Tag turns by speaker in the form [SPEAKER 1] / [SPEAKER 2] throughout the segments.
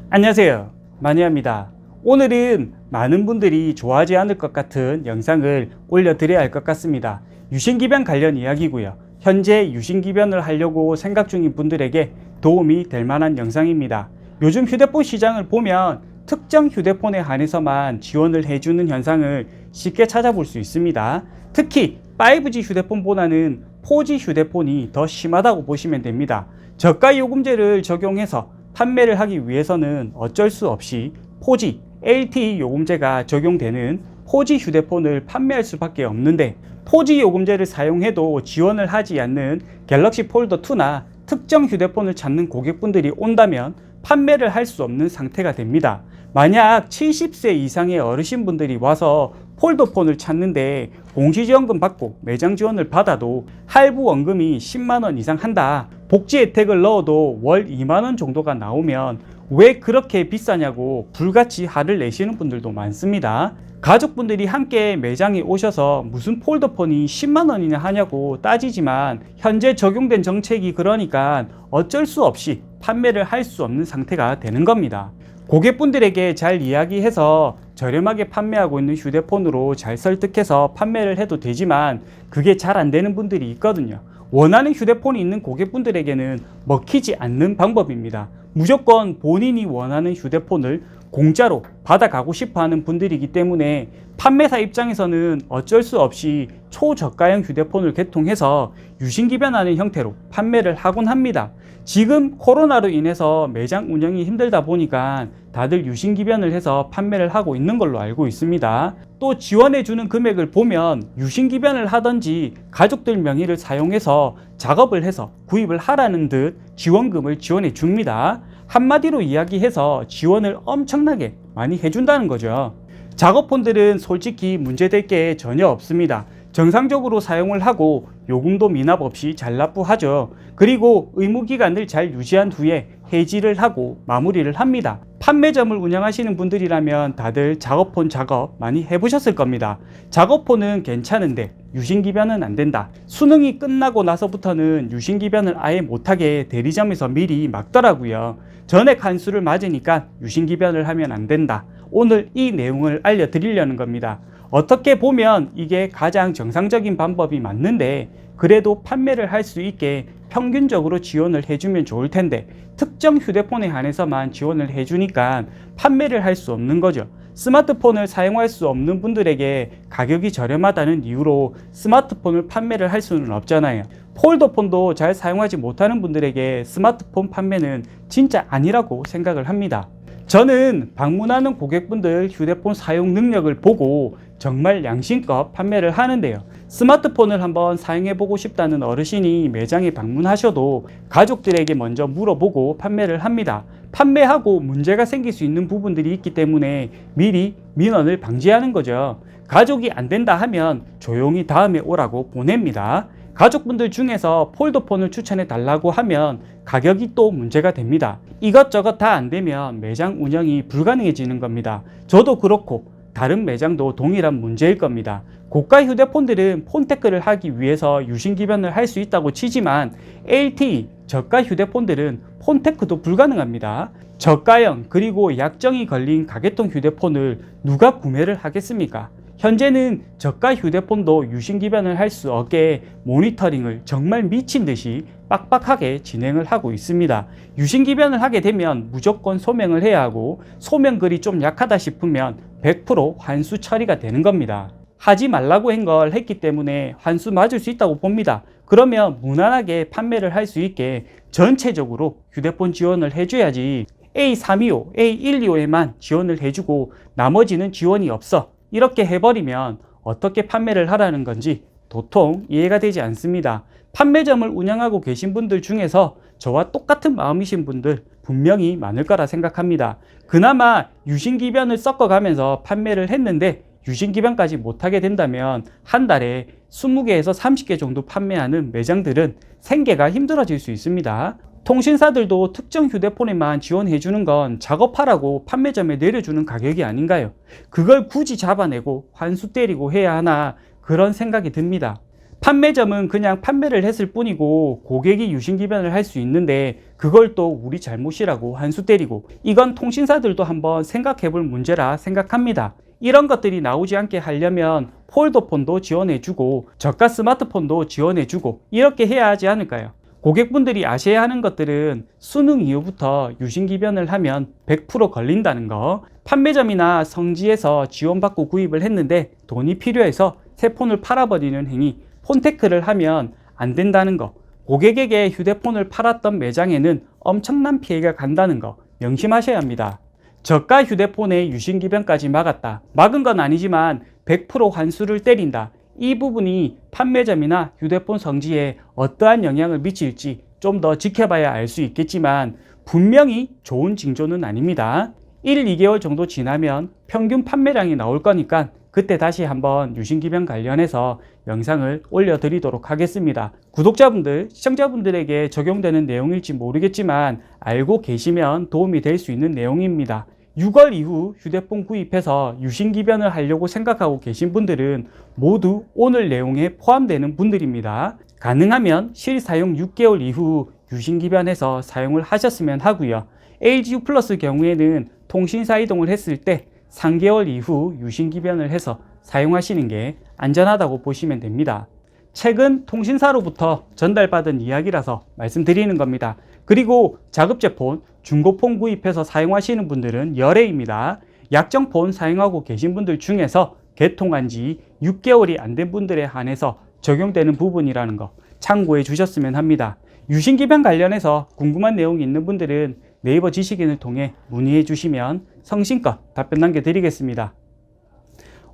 [SPEAKER 1] 안녕하세요, 마니아입니다. 오늘은 많은 분들이 좋아하지 않을 것 같은 영상을 올려드려야 할 것 같습니다. 유신기변 관련 이야기고요. 현재 유신기변을 하려고 생각 중인 분들에게 도움이 될 만한 영상입니다. 요즘 휴대폰 시장을 보면 특정 휴대폰에 한해서만 지원을 해주는 현상을 쉽게 찾아볼 수 있습니다. 특히 5G 휴대폰보다는 4G 휴대폰이 더 심하다고 보시면 됩니다. 저가 요금제를 적용해서 판매를 하기 위해서는 어쩔 수 없이 4G, LTE 요금제가 적용되는 4G 휴대폰을 판매할 수밖에 없는데, 4G 요금제를 사용해도 지원을 하지 않는 갤럭시 폴더 2나 특정 휴대폰을 찾는 고객분들이 온다면 판매를 할 수 없는 상태가 됩니다. 만약 70세 이상의 어르신분들이 와서 폴더폰을 찾는데 공시지원금 받고 매장 지원을 받아도 할부 원금이 10만원 이상 한다, 복지 혜택을 넣어도 월 2만원 정도가 나오면 왜 그렇게 비싸냐고 불같이 화를 내시는 분들도 많습니다. 가족분들이 함께 매장에 오셔서 무슨 폴더폰이 10만원이나 하냐고 따지지만 현재 적용된 정책이 그러니까 어쩔 수 없이 판매를 할 수 없는 상태가 되는 겁니다. 고객분들에게 잘 이야기해서 저렴하게 판매하고 있는 휴대폰으로 잘 설득해서 판매를 해도 되지만 그게 잘 안 되는 분들이 있거든요. 원하는 휴대폰이 있는 고객분들에게는 먹히지 않는 방법입니다. 무조건 본인이 원하는 휴대폰을 공짜로 받아가고 싶어 하는 분들이기 때문에 판매사 입장에서는 어쩔 수 없이 초저가형 휴대폰을 개통해서 유신기변하는 형태로 판매를 하곤 합니다. 지금 코로나로 인해서 매장 운영이 힘들다 보니까 다들 유신기변을 해서 판매를 하고 있는 걸로 알고 있습니다. 또 지원해주는 금액을 보면 유신기변을 하든지 가족들 명의를 사용해서 작업을 해서 구입을 하라는 듯 지원금을 지원해 줍니다. 한마디로 이야기해서 지원을 엄청나게 많이 해준다는 거죠. 작업폰들은 솔직히 문제될 게 전혀 없습니다. 정상적으로 사용을 하고 요금도 미납 없이 잘 납부하죠. 그리고 의무기간을 잘 유지한 후에 해지를 하고 마무리를 합니다. 판매점을 운영하시는 분들이라면 다들 작업폰 작업 많이 해보셨을 겁니다. 작업폰은 괜찮은데 유신기변은 안 된다, 수능이 끝나고 나서부터는 유신기변을 아예 못하게 대리점에서 미리 막더라고요. 전액 한수를 맞으니까 유신기변을 하면 안 된다. 오늘 이 내용을 알려드리려는 겁니다. 어떻게 보면 이게 가장 정상적인 방법이 맞는데 그래도 판매를 할 수 있게 평균적으로 지원을 해주면 좋을 텐데 특정 휴대폰에 한해서만 지원을 해주니까 판매를 할 수 없는 거죠. 스마트폰을 사용할 수 없는 분들에게 가격이 저렴하다는 이유로 스마트폰을 판매를 할 수는 없잖아요. 폴더폰도 잘 사용하지 못하는 분들에게 스마트폰 판매는 진짜 아니라고 생각을 합니다. 저는 방문하는 고객분들 휴대폰 사용 능력을 보고 정말 양심껏 판매를 하는데요. 스마트폰을 한번 사용해보고 싶다는 어르신이 매장에 방문하셔도 가족들에게 먼저 물어보고 판매를 합니다. 판매하고 문제가 생길 수 있는 부분들이 있기 때문에 미리 민원을 방지하는 거죠. 가족이 안 된다 하면 조용히 다음에 오라고 보냅니다. 가족분들 중에서 폴더폰을 추천해 달라고 하면 가격이 또 문제가 됩니다. 이것저것 다 안 되면 매장 운영이 불가능해지는 겁니다. 저도 그렇고 다른 매장도 동일한 문제일 겁니다. 고가 휴대폰들은 폰테크를 하기 위해서 유신기변을 할 수 있다고 치지만 LTE, 저가 휴대폰들은 폰테크도 불가능합니다. 저가형 그리고 약정이 걸린 가계통 휴대폰을 누가 구매를 하겠습니까? 현재는 저가 휴대폰도 유신기변을 할 수 없게 모니터링을 정말 미친 듯이 빡빡하게 진행을 하고 있습니다. 유신기변을 하게 되면 무조건 소명을 해야 하고 소명글이 좀 약하다 싶으면 100% 환수 처리가 되는 겁니다. 하지 말라고 한 걸 했기 때문에 환수 맞을 수 있다고 봅니다. 그러면 무난하게 판매를 할 수 있게 전체적으로 휴대폰 지원을 해줘야지 A325, A125에만 지원을 해주고 나머지는 지원이 없어 이렇게 해버리면 어떻게 판매를 하라는 건지 도통 이해가 되지 않습니다. 판매점을 운영하고 계신 분들 중에서 저와 똑같은 마음이신 분들 분명히 많을 거라 생각합니다. 그나마 유신기변을 섞어가면서 판매를 했는데 유신기변까지 못하게 된다면 한 달에 20개에서 30개 정도 판매하는 매장들은 생계가 힘들어질 수 있습니다. 통신사들도 특정 휴대폰에만 지원해주는 건 작업하라고 판매점에 내려주는 가격이 아닌가요? 그걸 굳이 잡아내고 환수 때리고 해야 하나 그런 생각이 듭니다. 판매점은 그냥 판매를 했을 뿐이고 고객이 유심기변을 할 수 있는데 그걸 또 우리 잘못이라고 한 수 때리고, 이건 통신사들도 한번 생각해 볼 문제라 생각합니다. 이런 것들이 나오지 않게 하려면 폴더폰도 지원해주고 저가 스마트폰도 지원해주고 이렇게 해야 하지 않을까요? 고객분들이 아셔야 하는 것들은 수능 이후부터 유심기변을 하면 100% 걸린다는 거, 판매점이나 성지에서 지원받고 구입을 했는데 돈이 필요해서 새 폰을 팔아버리는 행위, 폰테크를 하면 안 된다는 거, 고객에게 휴대폰을 팔았던 매장에는 엄청난 피해가 간다는 거 명심하셔야 합니다. 저가 휴대폰의 유심기변까지 막았다. 막은 건 아니지만 100% 환수를 때린다. 이 부분이 판매점이나 휴대폰 성지에 어떠한 영향을 미칠지 좀 더 지켜봐야 알 수 있겠지만 분명히 좋은 징조는 아닙니다. 1, 2개월 정도 지나면 평균 판매량이 나올 거니까 그때 다시 한번 유심기변 관련해서 영상을 올려드리도록 하겠습니다. 구독자분들, 시청자분들에게 적용되는 내용일지 모르겠지만 알고 계시면 도움이 될 수 있는 내용입니다. 6월 이후 휴대폰 구입해서 유심기변을 하려고 생각하고 계신 분들은 모두 오늘 내용에 포함되는 분들입니다. 가능하면 실사용 6개월 이후 유심기변해서 사용을 하셨으면 하고요. LG U+ 경우에는 통신사 이동을 했을 때 3개월 이후 유심기변을 해서 사용하시는 게 안전하다고 보시면 됩니다. 최근 통신사로부터 전달받은 이야기라서 말씀드리는 겁니다. 그리고 자급제폰, 중고폰 구입해서 사용하시는 분들은 열애입니다. 약정폰 사용하고 계신 분들 중에서 개통한 지 6개월이 안 된 분들에 한해서 적용되는 부분이라는 거 참고해 주셨으면 합니다. 유심기변 관련해서 궁금한 내용이 있는 분들은 네이버 지식인을 통해 문의해 주시면 성심껏 답변 남겨드리겠습니다.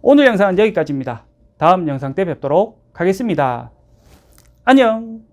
[SPEAKER 1] 오늘 영상은 여기까지입니다. 다음 영상 때 뵙도록 하겠습니다. 안녕!